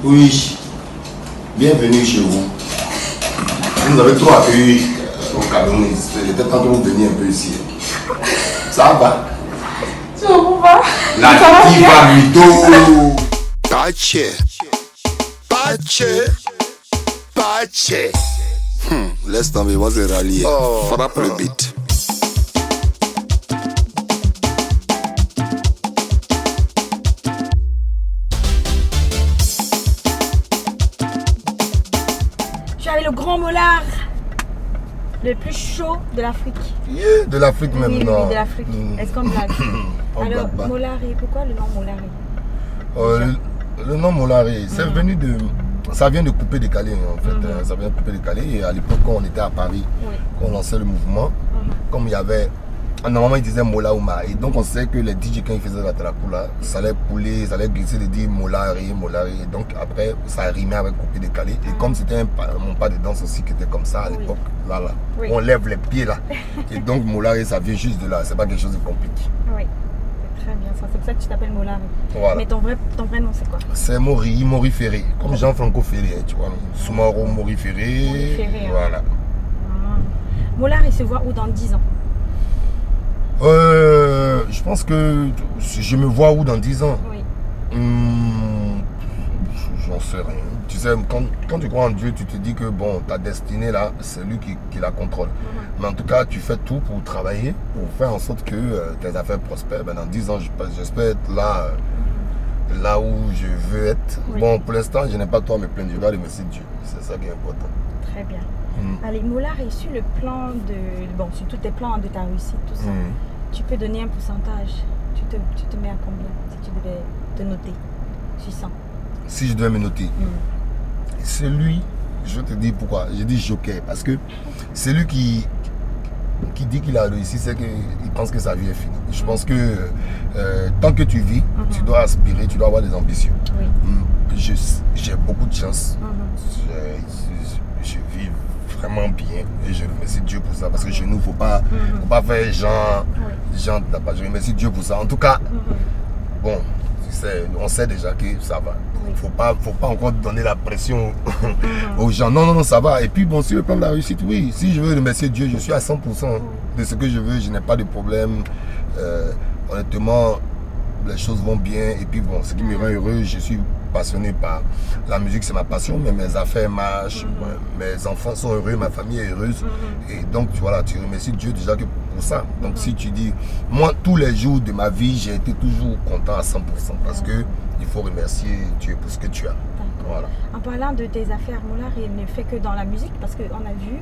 Oui, bienvenue chez vous. Vous avez trop accueilli au Cameroun. Il était temps que vous veniez un peu ici. Ça va? Tu vas? La diva mytho. Pache. Laisse tomber, moi c'est rallié. Frappe le beat. Je suis avec le grand molar, le plus chaud de l'Afrique. Yeah, de l'Afrique même, Oui, non. de l'Afrique. Est-ce qu'on blague? Alors, blague pas. Molari, pourquoi le nom Molari? Le nom Molari, c'est venu de... Ça vient de couper décalé en fait. Ça vient de couper décalé. Et à l'époque, quand on était à Paris, quand on lançait le mouvement, comme il y avait... Normalement, ils disaient Mola Ouma. Et donc, on sait que les DJ, quand ils faisaient la tracula, ça allait couler, ça allait glisser de dire Molari. Et donc, après, ça rimait avec coupé décalé. Et comme c'était mon pas de danse aussi qui était comme ça à l'époque, là, on lève les pieds là. Et donc, Molari, ça vient juste de là. C'est pas quelque chose de compliqué. Oui, c'est très bien ça. C'est pour ça que tu t'appelles Molari. Voilà. Mais ton vrai nom, c'est quoi? C'est Mori Ferré, comme Jean-Franco Ferré, tu vois. Soumaro Mori Ferré. Mori Ferré, hein. Voilà. Molari se voit où dans 10 ans? Je pense que je me vois où dans 10 ans. Oui. J'en sais rien. Tu sais, quand tu crois en Dieu, tu te dis que bon, ta destinée là, c'est lui qui la contrôle. Mais en tout cas, tu fais tout pour travailler, pour faire en sorte que tes affaires prospèrent. Ben, dans 10 ans, j'espère être là où je veux être. Oui. Bon, pour l'instant, je n'ai pas toi à me plaindre. Je dois remercier Dieu. C'est ça qui est important. Très bien. Allez, Molari, sur le plan de... Bon, sur tous tes plans de ta réussite, tout ça, tu peux donner un pourcentage. Tu te mets à combien si tu devais te noter sur 100? Si je devais me noter, c'est lui, je te dis pourquoi. Je dis joker, parce que c'est lui qui dit qu'il a réussi, c'est qu'il pense que sa vie est finie. Je pense que tant que tu vis, tu dois aspirer, tu dois avoir des ambitions. Oui. J'ai beaucoup de chance. Je vis vraiment bien et je remercie Dieu pour ça, parce que chez nous, faut pas faire genre je remercie Dieu pour ça. En tout cas, bon, on sait déjà que ça va. Faut pas encore donner la pression aux gens. Non, ça va. Et puis bon, sur le plan de la réussite, oui, si je veux remercier Dieu, je suis à 100% de ce que je veux, je n'ai pas de problème. Honnêtement, les choses vont bien. Et puis bon, ce qui me rend heureux, je suis passionné par la musique, c'est ma passion, mais mes affaires marchent, mes enfants sont heureux, ma famille est heureuse. Et donc, voilà, tu remercies Dieu déjà que pour ça. Donc, si tu dis, moi, tous les jours de ma vie, j'ai été toujours content à 100% parce que il faut remercier Dieu pour ce que tu as. Voilà. En parlant de tes affaires, Molari, il ne fait que dans la musique parce qu'on a vu,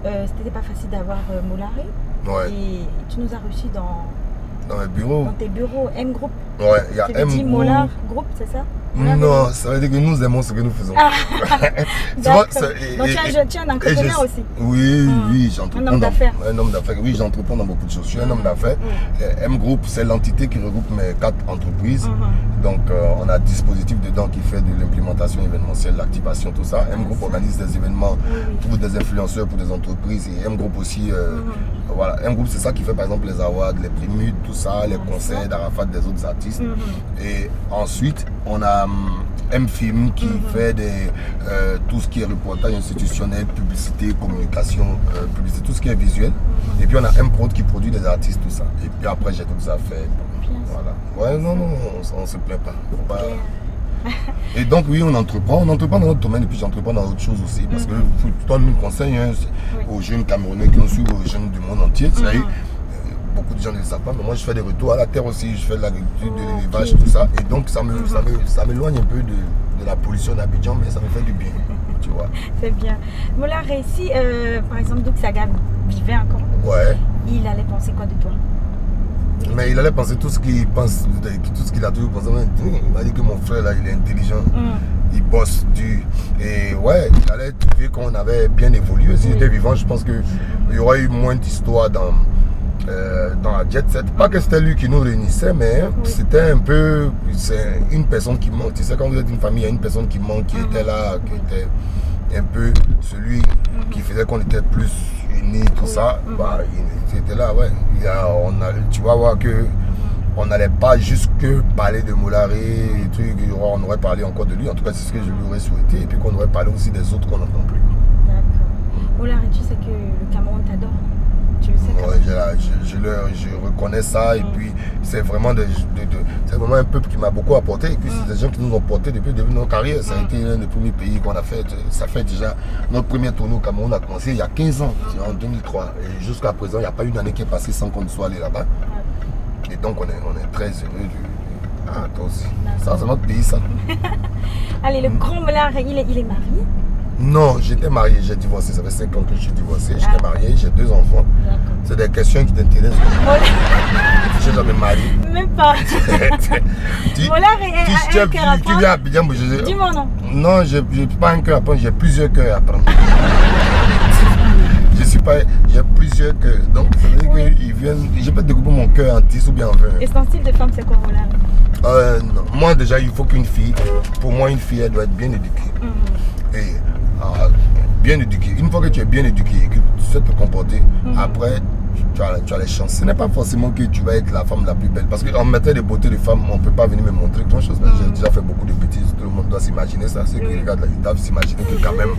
c'était pas facile d'avoir Molari. Ouais. Et tu nous as reçus dans les bureaux. Dans tes bureaux, M Group. Ouais, il y a M Group. Molar Group, c'est ça? Non, ça veut dire que nous aimons ce que nous faisons. Tu vois, donc tu es un entrepreneur aussi. Oui, j'entreprends. Un homme d'affaires. Un homme d'affaires, oui, j'entreprends dans beaucoup de choses. Je suis un homme d'affaires. M Group, c'est l'entité qui regroupe mes 4 entreprises. Donc, on a un dispositif dedans qui fait de l'implémentation événementielle, l'activation, tout ça. M Group organise des événements pour des influenceurs, pour des entreprises. Et M Group aussi, voilà. M Group, c'est ça qui fait par exemple les awards, les primudes, tout ça, les concerts d'Arafat des autres artistes. Et ensuite, on a M-Film qui fait tout ce qui est reportage institutionnel, publicité, communication, publicité, tout ce qui est visuel. Et puis on a M-Prod qui produit des artistes, tout ça. Et puis après j'ai d'autres affaires. Voilà. Ouais, non, on se plaint pas. Et donc oui, on entreprend dans notre domaine et puis j'entreprends dans d'autres choses aussi. Parce que toi, nous conseille aux jeunes Camerounais qui nous suivent, aux jeunes du monde entier. Beaucoup de gens ne le savent pas, mais moi je fais des retours à la terre aussi, je fais de l'agriculture, de l'élevage, tout ça. Et donc ça m'éloigne un peu de la pollution d'Abidjan, mais ça me fait du bien, tu vois. C'est bien. Molari, si par exemple Doug Saga vivait encore, il allait penser quoi de toi? Mais il allait penser tout ce qu'il pense, tout ce qu'il a toujours pensé. Il m'a dit que mon frère là, il est intelligent, il bosse dur. Et ouais, il allait trouver qu'on avait bien évolué. S'il était vivant, je pense qu'il y aurait eu moins d'histoires dans la jet set. Pas que c'était lui qui nous réunissait, mais c'était un peu, c'est une personne qui manque. Tu sais, quand vous êtes une famille, il y a une personne qui manque, qui était là, qui était un peu celui qui faisait qu'on était plus unis, tout ça. Bah, il était là, ouais. Tu vas voir que on n'allait pas juste que parler de Moulari et trucs, on aurait parlé encore de lui, en tout cas c'est ce que je lui aurais souhaité, et puis qu'on aurait parlé aussi des autres qu'on n'entend plus. D'accord. Moulari, tu sais que le Cameroun t'adore. Tu le sais. Ouais, je reconnais ça, et puis c'est vraiment, c'est vraiment un peuple qui m'a beaucoup apporté, et puis c'est des gens qui nous ont porté depuis le début de notre carrière. Ça a été l'un des premiers pays qu'on a fait. Ça fait déjà, notre premier tournoi au Cameroun a commencé il y a 15 ans, c'est en 2003, et jusqu'à présent il n'y a pas une année qui est passée sans qu'on ne soit allé là-bas. Et donc on est très heureux du... Ah, toi aussi. Ça, c'est notre pays, ça. Allez, le grand Moulari, il est marié? Non, j'étais marié, j'ai divorcé. Ça fait 5 ans que je suis divorcé. J'étais marié, j'ai 2 enfants. C'est des questions qui t'intéressent. Je suis jamais marié. Même pas. Moulari est un cœur à prendre. Dis-moi non. Non, je n'ai pas un cœur à prendre, j'ai plusieurs cœurs à prendre. J'ai plusieurs cœurs. Donc, ça veut dire qu'ils viennent. Je peux découper mon cœur en 10 ou bien en 20. Et son style de femme, c'est quoi, Moulari? Non. Moi, déjà, il faut qu'une fille, pour moi, une fille, elle doit être bien éduquée. Et bien éduquée. Une fois que tu es bien éduqué et que tu sais te comporter, après, tu as les chances. Ce n'est pas forcément que tu vas être la femme la plus belle. Parce qu'en matière de beauté de femme, on ne peut pas venir me montrer grand chose. J'ai déjà fait beaucoup de bêtises. Tout le monde doit s'imaginer ça. Ceux qui regardent la vidéo doivent s'imaginer que quand même,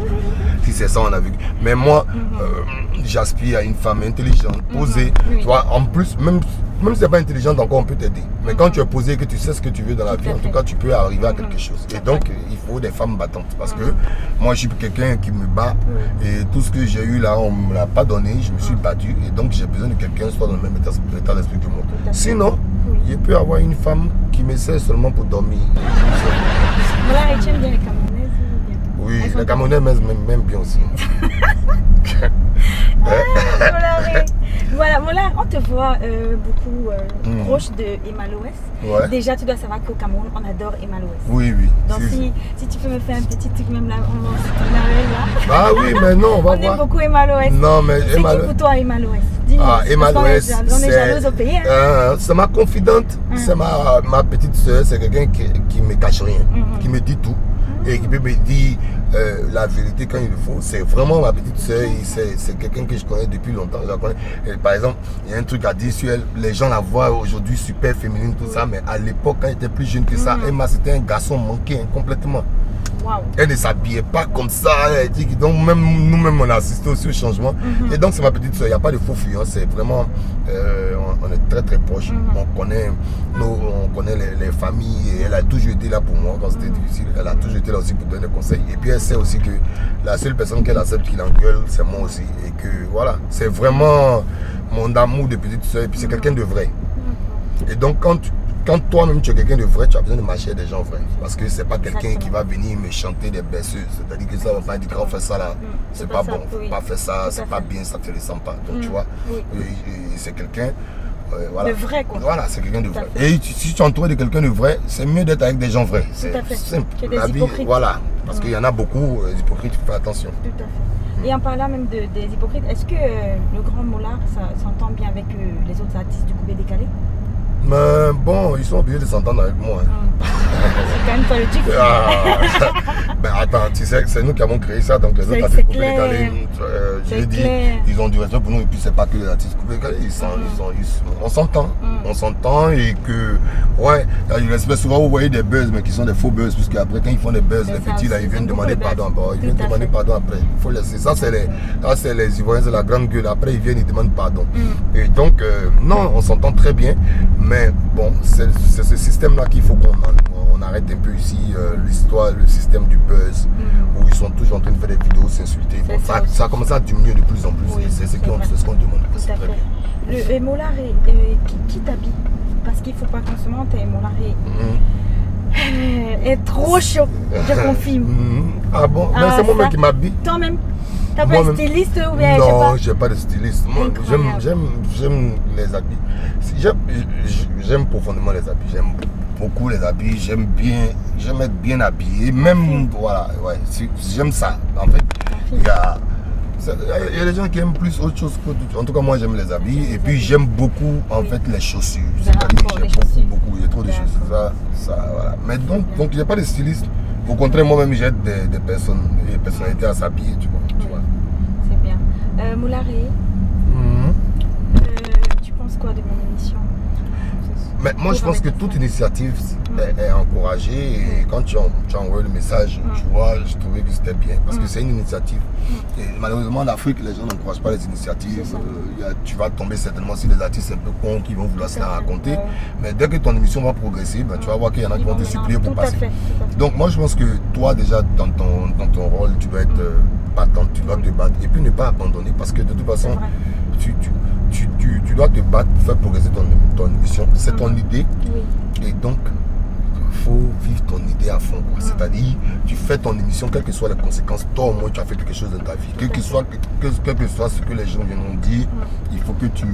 si c'est ça, on a vu. Mais moi, j'aspire à une femme intelligente, posée. Tu vois, en plus, même si c'est pas intelligente, encore on peut t'aider. Mais quand tu es posé et que tu sais ce que tu veux dans la vie, en tout cas, tu peux arriver à quelque chose. Et donc, il faut des femmes battantes. Parce que moi, je suis quelqu'un qui me bat. Et tout ce que j'ai eu là, on ne me l'a pas donné. Je me suis battu. Et donc, j'ai besoin de quelqu'un qui soit dans le même état d'esprit que moi. Sinon, il peut y avoir une femme qui me sert seulement pour dormir. Moulari, tu aimes bien les Camerounaises? Oui, les Camerounais m'aiment bien aussi. Moulari. Voilà, Moulari, on te voit beaucoup proche de Emma Loès. Ouais. Déjà, tu dois savoir qu'au Cameroun, on adore Emma Loès. Oui. Donc, si tu peux me faire un petit truc, même là, là. Ah oui, mais non, on va voir. On aime beaucoup Emma Loès. Non, mais c'est qui pour toi, Emma Loès? Dis-nous. Emma Loès, on est jaloux au pays. C'est ma confidente, c'est ma petite soeur, c'est quelqu'un qui me cache rien, qui me dit tout. Et qui peut me dire la vérité quand il le faut. C'est vraiment ma petite soeur, c'est quelqu'un que je connais depuis longtemps. Et par exemple, il y a un truc à dire sur elle, les gens la voient aujourd'hui super féminine, tout ça, mais à l'époque, quand elle était plus jeune que ça, Emma, c'était un garçon manqué complètement. Wow. Elle ne s'habillait pas comme ça. Elle dit que donc même nous-mêmes on a assisté aussi au changement. Et donc c'est ma petite soeur, il n'y a pas de faux fuyants, c'est vraiment on est très très proches. On connaît les familles et elle a toujours été là pour moi quand c'était difficile. Elle a toujours été là aussi pour donner des conseils. Et puis elle sait aussi que la seule personne qu'elle accepte qui l'engueule, c'est moi aussi. Et que voilà, c'est vraiment mon amour de petite soeur. Et puis c'est quelqu'un de vrai. Et donc quand toi-même tu es quelqu'un de vrai, tu as besoin de marcher avec des gens vrais. Parce que c'est pas quelqu'un qui va venir me chanter des berceuses. C'est-à-dire que ça va pas dire qu'on fait ça là. C'est pas bon, faut pas faire ça, c'est pas bien, ça te ressemble pas. Donc tu vois, et c'est quelqu'un. Voilà. De vrai quoi. Voilà, c'est quelqu'un de vrai. Et si tu es entouré de quelqu'un de vrai, c'est mieux d'être avec des gens vrais. C'est simple. La vie, voilà. Parce qu'il y en a beaucoup, les hypocrites, fais attention. Tout à fait. Et en parlant même des hypocrites, est-ce que le grand Moulard s'entend bien avec les autres artistes du coupé décalé? Mais bon, ils sont obligés de s'entendre avec moi. C'est quand même politique. Ben attends, tu sais, c'est nous qui avons créé ça, donc les autres artistes coupés décalés, je l'ai dit, ils ont du respect pour nous, et puis c'est pas que les artistes coupés décalés, on s'entend. On s'entend et que, ouais, il y a du respect. Souvent vous voyez des buzz, mais qui sont des faux buzz, puisque après quand ils font des buzz, les petits là, ils viennent demander pardon. Ils viennent demander pardon après. Il faut laisser. Ça, c'est les Ivoiriens, c'est la grande gueule. Après, ils viennent, ils demandent pardon. Et donc, non, on s'entend très bien. Mais bon, c'est ce système-là qu'il faut qu'on arrête un peu ici, l'histoire, le système du buzz, où ils sont toujours en train de faire des vidéos, s'insulter. Bon, ça commence à diminuer de plus en plus, et c'est ce qu'on demande. Tout à fait. Le Moulari, qui t'habille? Parce qu'il ne faut pas qu'on se mente, Moulari est trop chaud, je confirme. Ah bon? Mais c'est moi-même qui m'habille. Toi-même? T'as pas de styliste ou bien? Non, j'ai pas de styliste. Moi, j'aime les habits. J'aime profondément les habits. J'aime beaucoup les habits. J'aime être bien habillé. Même, voilà, ouais, j'aime ça. En fait, il y a des gens qui aiment plus autre chose que... En tout cas, moi, j'aime les habits. Et puis, j'aime beaucoup, en fait, les chaussures. J'aime beaucoup. Il y a trop de choses. Ça, voilà. Mais donc, il n'y a pas de styliste. Au contraire, moi-même, j'aide des personnalités à s'habiller, tu vois. C'est bien. Moulari, tu penses quoi de mon émission? Mais moi, je pense que toute initiative est encouragée. Et quand tu as envoyé le message, tu vois, je trouvais que c'était bien. Parce que c'est une initiative. Et malheureusement, en Afrique, les gens n'encouragent pas les initiatives. Tu vas tomber certainement sur des artistes un peu cons qui vont vouloir se la raconter. Mais dès que ton émission va progresser, ben, tu vas voir qu'il y en a qui vont te supplier pour passer. Donc moi, je pense que toi, déjà, dans ton rôle, tu dois être battante, tu dois te battre. Et puis ne pas abandonner. Parce que de toute façon, tu dois te battre pour faire progresser ton émission. C'est ton idée. Et donc, il faut vivre ton idée à fond. C'est-à-dire, tu fais ton émission, quelles que soient les conséquences. Toi, au moins, tu as fait quelque chose dans ta vie. Quel que soit ce que les gens viennent dire, il faut que tu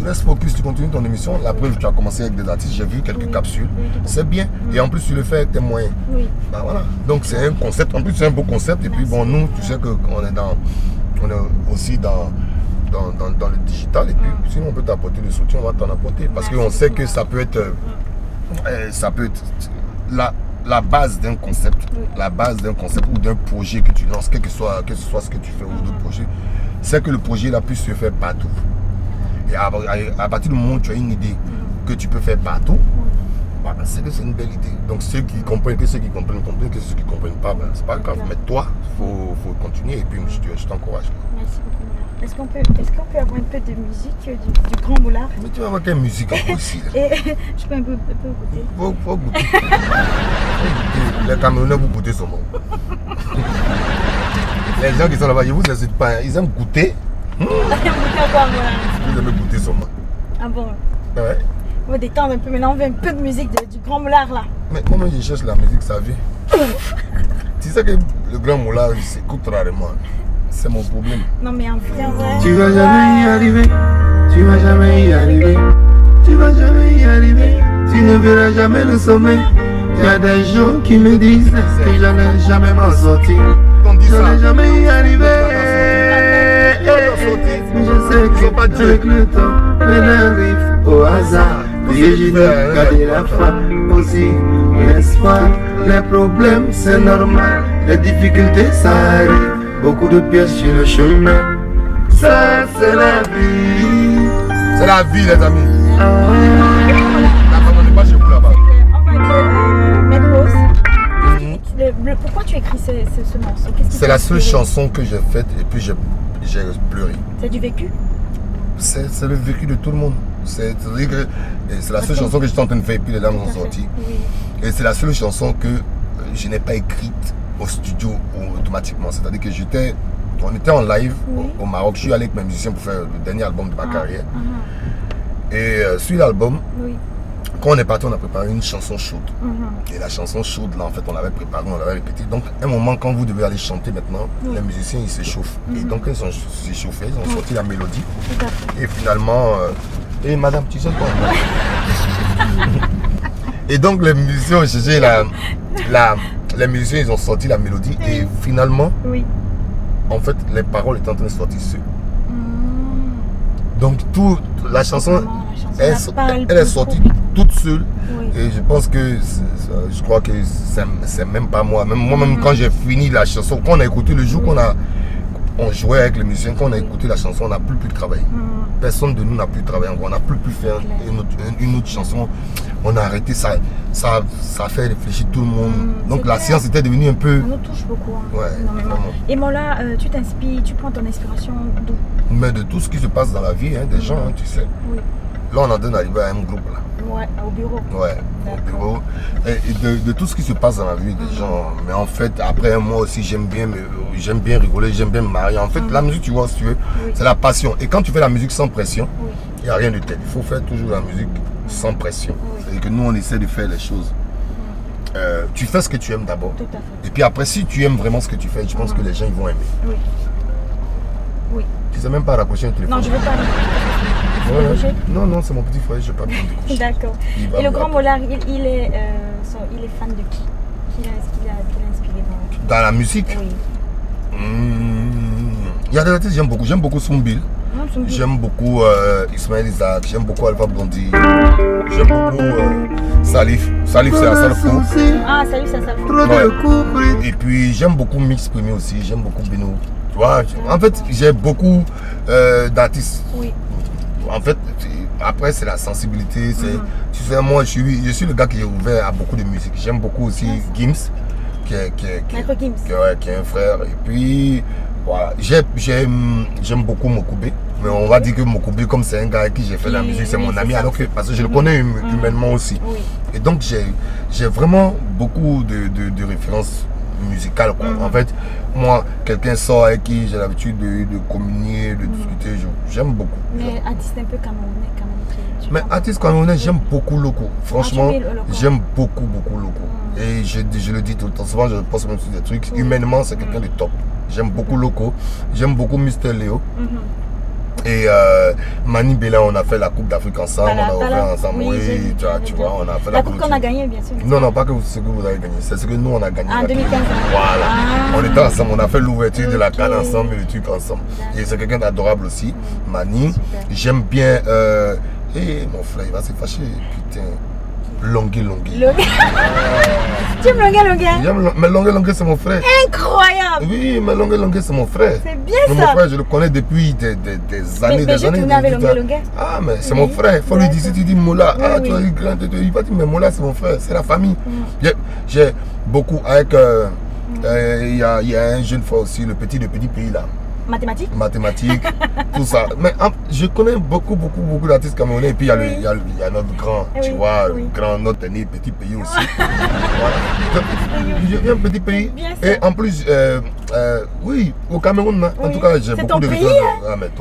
restes focus, tu continues ton émission. La preuve, tu as commencé avec des artistes. J'ai vu quelques capsules. C'est bien. Et en plus, tu le fais avec tes moyens. Ben, voilà. Donc, c'est un concept. En plus, c'est un beau concept. Et puis, bon, nous, tu sais qu'on est aussi dans le digital, et puis sinon on peut t'apporter le soutien, on va t'en apporter parce qu'on sait que ça peut être la base d'un concept, ou d'un projet que tu lances, que ce soit ce que tu fais ou d'autres projets, c'est que le projet là puisse se faire partout. Et à partir du moment où tu as une idée que tu peux faire partout, c'est que c'est une belle idée. Donc ceux qui comprennent, que ceux qui comprennent, que ceux qui ne comprennent pas, c'est pas grave. Mais toi, il faut continuer et puis je t'encourage. Merci beaucoup. Est-ce qu'on peut avoir un peu de musique du Grand Moulard? Mais tu vas avoir quelle musique encore ici? Et je peux un peu goûter. Faut goûter. Les Camerounais, vous goûtez son mot. Les gens qui sont là-bas, ils vous hésitent pas, ils aiment goûter. Goûter encore, voilà. Vous aimez goûter son mot. Ah bon? Ouais. On va détendre un peu, maintenant on veut un peu de musique du Grand Moulard là. Mais moi je cherche la musique, ça vient. Tu sais que le Grand Moulard, il s'écoute rarement. C'est mon problème. Non mais en vrai. Tu vas jamais y arriver. Tu vas jamais y arriver. Tu vas jamais y arriver. Tu ne verras jamais le sommet. Il y a des gens qui me disent que je n'allais jamais m'en sortir. Je n'allais jamais y arriver. Je sais que avec le temps, rien n'arrive au hasard. Et je dois garder la foi aussi, l'espoir. Les problèmes c'est normal, les difficultés ça arrive. Beaucoup de pièces sur le chemin. Ça c'est la vie. C'est la vie les amis. On n'est pas chez vous là-bas. Pourquoi tu as écrit ce morceau? C'est la seule chanson que j'ai faite et puis j'ai pleuré. C'est du vécu? C'est le vécu de tout le monde. C'est la seule chanson que j'étais en train de faire et puis les larmes sont sorties. Et c'est la seule chanson que je n'ai pas écrite au studio automatiquement. C'est-à-dire que on était en live au Maroc. Je suis allé avec mes musiciens pour faire le dernier album de ma carrière. Et sur l'album, quand on est parti, on a préparé une chanson chaude. Et la chanson chaude, là, en fait, on l'avait préparée, on l'avait répétée. Donc, à un moment, quand vous devez aller chanter maintenant, les musiciens, ils s'échauffent. Et donc, ils ont s'échauffé, ils ont sorti la mélodie. Et finalement, madame, tu sais quoi? Et donc, les musiciens ont cherché les musiciens, ils ont sorti la mélodie. Et finalement, en fait, les paroles étaient en train de sortir seules. Donc, la chanson, elle est sortie toute seule. Et je pense que, je crois que c'est même pas moi. Moi-même, quand j'ai fini la chanson, quand on a écouté le jour on jouait avec les musiciens, quand on a écouté la chanson, on n'a plus pu travailler. Personne de nous n'a pu travailler encore. On n'a plus pu faire une autre chanson. On a arrêté, ça fait réfléchir tout le monde. Donc la séance était devenue un peu... Ça nous touche beaucoup. Ouais, vraiment. Et moi là, tu t'inspires, tu prends ton inspiration d'où? Mais de tout ce qui se passe dans la vie, des gens, tu sais. Là, on est en train d'arriver à un groupe là. Ouais, au bureau. Ouais, au bureau. Et de tout ce qui se passe dans la vie des gens. Mais en fait, après, moi aussi, j'aime bien rigoler, j'aime bien me marier. En fait, la musique, tu vois, si tu veux, c'est la passion. Et quand tu fais la musique sans pression, il n'y a rien de tel. Il faut faire toujours la musique sans pression. C'est-à-dire que nous, on essaie de faire les choses. Tu fais ce que tu aimes d'abord. Tout à fait. Et puis après, si tu aimes vraiment ce que tu fais, je pense que les gens ils vont aimer. Oui. Tu sais même pas raccrocher un téléphone. Non, je ne veux pas. Non, c'est mon petit frère, je ne vais pas bien décrocher. D'accord. Et le Grand Moulard, il est fan de qui? Qui l'a inspiré dans la musique? Oui. Il y a des artistes que j'aime beaucoup. J'aime beaucoup Soumbil. J'aime beaucoup Ismaël Isaac. J'aime beaucoup Alpha Blondy. J'aime beaucoup Salif. Salif, c'est Assalfo. Ah, Salif, c'est Assalfo. Et puis j'aime beaucoup Mix Premier aussi. J'aime beaucoup Beno. Tu vois, en fait, j'ai beaucoup d'artistes. Oui. En fait, après, c'est la sensibilité. Tu sais, moi, je suis le gars qui est ouvert à beaucoup de musique. J'aime beaucoup aussi Gims, qui est un frère. Et puis, voilà, j'aime beaucoup Mokubé. Mais on va dire que Mokubé, comme c'est un gars avec qui j'ai fait la musique, c'est mon ami, alors que, parce que je le connais humainement aussi. Oui. Et donc, j'ai vraiment beaucoup de références musicales, quoi. En fait, moi, quelqu'un sort avec qui j'ai l'habitude de communier, de discuter, j'aime beaucoup. Mais artiste un peu camerounais quand même. Mais artiste camerounais, j'aime beaucoup Loco. Franchement, j'aime beaucoup Loco. Et je le dis tout le temps, souvent je pense même sur des trucs. Humainement, c'est quelqu'un de top. J'aime beaucoup Loco, j'aime beaucoup Mr. Léo. Et Mani Bella, on a fait la Coupe d'Afrique ensemble, on a ouvert ensemble. Oui, tu vois, on a fait la coupe qu'on a gagnée, bien sûr. Non, pas que ce que vous avez gagné, c'est ce que nous on a gagné. En 2015. Voilà, on était ensemble, on a fait l'ouverture de la CAN ensemble et le truc ensemble. Et c'est quelqu'un d'adorable aussi, Mani. J'aime bien. Mon frère, il va se fâcher, putain. Longué. Tu aimes Longué? Mais Longué, c'est mon frère. Incroyable! Oui, mais Longué, c'est mon frère. C'est bien ça. Mon frère, je le connais depuis des années. Mais j'ai tourné avec Longué. Ah, mais c'est mon frère. Il faut lui dire, si tu dis Moula, tu as eu grand, il va dire, mais Moula, c'est mon frère, c'est la famille. J'ai beaucoup avec. Il y a un jeune frère aussi, le petit pays là. Mathématiques, tout ça. Mais je connais beaucoup d'artistes camerounais. Et puis il y a notre grand, tu vois, notre petit pays aussi. Voilà. Je viens d'un petit pays. Et en plus, oui, au Cameroun, en tout cas, j'ai beaucoup de références.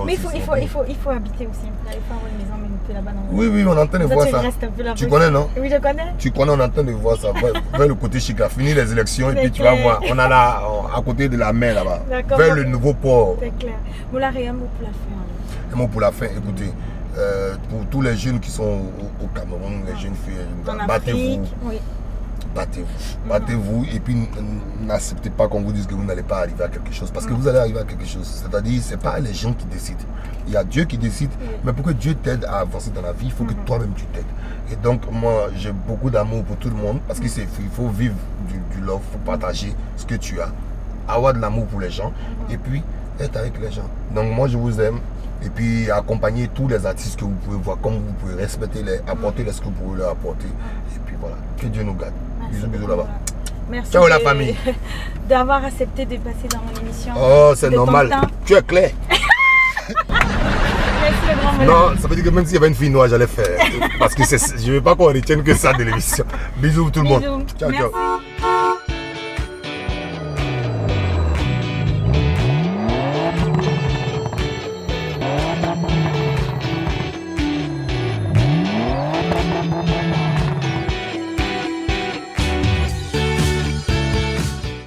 Mais il faut habiter aussi. Il faut avoir une maison même un peu là-bas. Oui, on est en train de voir ça. Tu connais, non? Oui, je connais. Tu connais, on est en train de voir ça. Vers le côté Chica. Fini les élections et puis tu vas voir. On a là, à côté de la mer là-bas. Vers le nouveau port. C'est clair. Moula, un mot pour la fin. Un mot pour la fin, écoutez, pour tous les jeunes qui sont au Cameroun, les jeunes filles, battez-vous et puis n'acceptez pas qu'on vous dise que vous n'allez pas arriver à quelque chose, parce que vous allez arriver à quelque chose. C'est-à-dire, c'est pas les gens qui décident. Il y a Dieu qui décide, mais pour que Dieu t'aide à avancer dans la vie, il faut que toi-même tu t'aides. Et donc moi, j'ai beaucoup d'amour pour tout le monde, parce qu'il faut vivre du love, il faut partager ce que tu as, avoir de l'amour pour les gens et puis être avec les gens. Donc moi, je vous aime. Et puis accompagner tous les artistes que vous pouvez voir, comme vous pouvez respecter les, apporter ce que vous pouvez leur apporter. Et puis voilà, que Dieu nous garde. Bisous là-bas. Merci. Ciao la famille. D'avoir accepté de passer dans mon émission. Oh, c'est normal. Tu es clair. Merci le grand Moula. Non, ça veut dire que même s'il y avait une fille noire, j'allais faire. Parce que je ne veux pas qu'on retienne que ça de l'émission. Bisous tout le monde. Ciao.